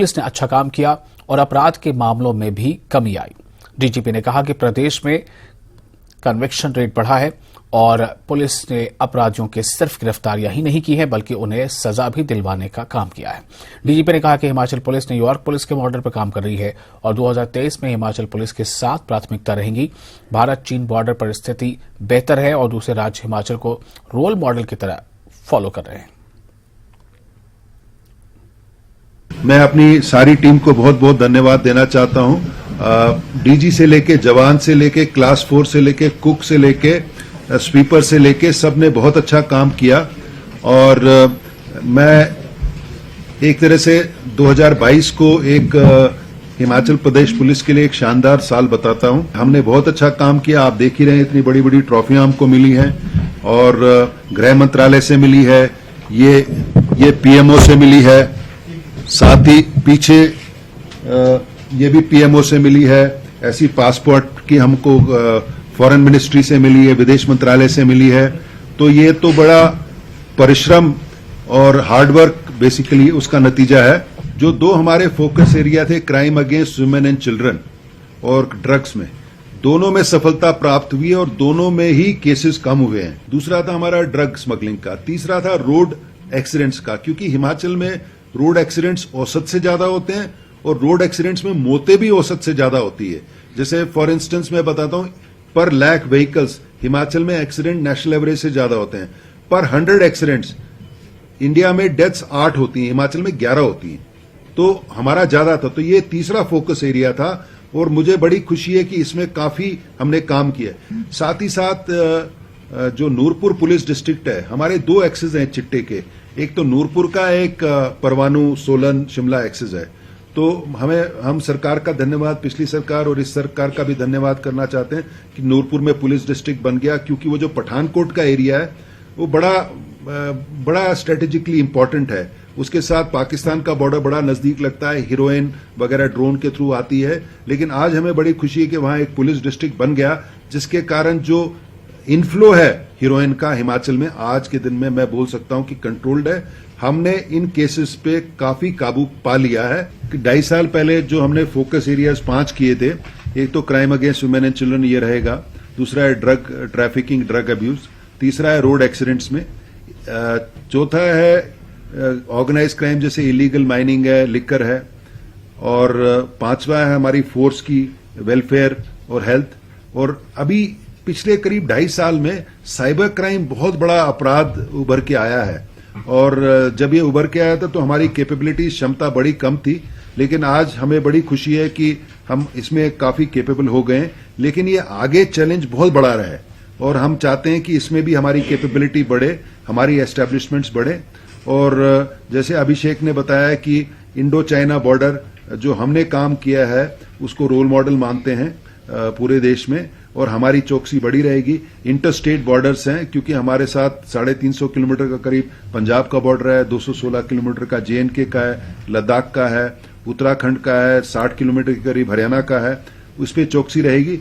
Police ने अच्छा काम किया और अपराध के मामलों में भी कमी आई। डीजीपी ने कहा कि प्रदेश में कन्विक्शन रेट बढ़ा है और पुलिस ने अपराधियों के सिर्फ गिरफ्तारियां ही नहीं की है बल्कि उन्हें सजा भी दिलवाने का काम किया है। डीजीपी ने कहा कि हिमाचल पुलिस न्यूयॉर्क पुलिस के मॉडल पर काम कर रही है और 2023 में हिमाचल पुलिस की 7 प्राथमिकता रहेंगी। भारत चीन बॉर्डर पर स्थिति बेहतर है और दूसरे राज्य हिमाचल को रोल मॉडल की तरह फॉलो कर रहे हैं। मैं अपनी सारी टीम को बहुत बहुत धन्यवाद देना चाहता हूं। डीजी से लेके जवान से लेके क्लास 4 से लेके कुक से लेके स्वीपर से लेके सब ने बहुत अच्छा काम किया और मैं एक तरह से 2022 को एक हिमाचल प्रदेश पुलिस के लिए एक शानदार साल बताता हूं। हमने बहुत अच्छा काम किया। आप देख ही रहे हैं इतनी बड़ी बड़ी ट्रॉफियां हमको मिली हैं और गृह मंत्रालय से मिली है, ये पीएमओ से मिली है, साथ ही पीछे ये भी पीएमओ से मिली है। ऐसी पासपोर्ट की हमको फॉरेन मिनिस्ट्री से मिली है, विदेश मंत्रालय से मिली है। तो ये तो बड़ा परिश्रम और हार्डवर्क बेसिकली उसका नतीजा है। जो 2 हमारे फोकस एरिया थे, crime against women and children और ड्रग्स में, दोनों में सफलता प्राप्त हुई है और दोनों में ही केसेस कम हुए हैं। दूसरा था हमारा ड्रग स्मगलिंग का, तीसरा था रोड एक्सीडेंट्स का, क्योंकि हिमाचल में रोड एक्सीडेंट्स औसत से ज्यादा होते हैं और रोड एक्सीडेंट्स में मौतें भी औसत से ज्यादा होती है। जैसे फॉर इंस्टेंस मैं बताता हूं, पर लाख व्हीकल्स हिमाचल में एक्सीडेंट नेशनल एवरेज से ज्यादा होते हैं। पर 100 एक्सीडेंट्स इंडिया में डेथ्स 8 होती हैं, हिमाचल में 11 होती हैं। तो हमारा ज्यादा था। तो ये तीसरा फोकस एरिया था और मुझे बड़ी खुशी है कि इसमें काफी हमने काम किया। साथ ही साथ जो नूरपुर पुलिस डिस्ट्रिक्ट है, हमारे 2 एक्सेस हैं चिट्टे के। एक तो नूरपुर का, एक परवाणु सोलन शिमला एक्सेस है। तो हम सरकार का धन्यवाद, पिछली सरकार और इस सरकार का भी धन्यवाद करना चाहते हैं कि नूरपुर में पुलिस डिस्ट्रिक्ट बन गया, क्योंकि वो जो पठानकोट का एरिया है वो बड़ा स्ट्रेटेजिकली इंपॉर्टेंट है। उसके साथ पाकिस्तान का बॉर्डर बड़ा नजदीक लगता है, हीरोइन वगैरह ड्रोन के थ्रू आती है। लेकिन आज हमें बड़ी खुशी है कि वहां एक पुलिस डिस्ट्रिक्ट बन गया, जिसके कारण जो इनफ्लो है हीरोइन का हिमाचल में आज के दिन में मैं बोल सकता हूं कि कंट्रोल्ड है। हमने इन केसेस पे काफी काबू पा लिया है। 2.5 साल पहले जो हमने फोकस एरियाज 5 किए थे, एक तो crime against women and children ये रहेगा, दूसरा है ड्रग ट्रैफिकिंग ड्रग अब्यूज, तीसरा है रोड एक्सीडेंट्स में, चौथा है ऑर्गेनाइज क्राइम जैसे इलीगल माइनिंग है, लिकर है, और 5वां है हमारी फोर्स की वेलफेयर और हेल्थ। और अभी पिछले करीब 2.5 साल में साइबर क्राइम बहुत बड़ा अपराध उभर के आया है और जब ये उभर के आया था तो हमारी कैपेबिलिटी क्षमता बड़ी कम थी। लेकिन आज हमें बड़ी खुशी है कि हम इसमें काफी कैपेबल हो गए। लेकिन ये आगे चैलेंज बहुत बड़ा रहा है और हम चाहते हैं कि इसमें भी हमारी कैपेबिलिटी बढ़े, हमारी एस्टैब्लिशमेंट्स बढ़े। और जैसे अभिषेक ने बताया कि इंडो चाइना बॉर्डर जो हमने काम किया है उसको रोल मॉडल मानते हैं पूरे देश में, और हमारी चौकसी बड़ी रहेगी। इंटर स्टेट बॉर्डर्स हैं, क्योंकि हमारे साथ 350 किलोमीटर का करीब पंजाब का बॉर्डर है, 216 किलोमीटर का JNK का है, लद्दाख का है, उत्तराखंड का है, 60 किलोमीटर के करीब हरियाणा का है, उस पर चौकसी रहेगी।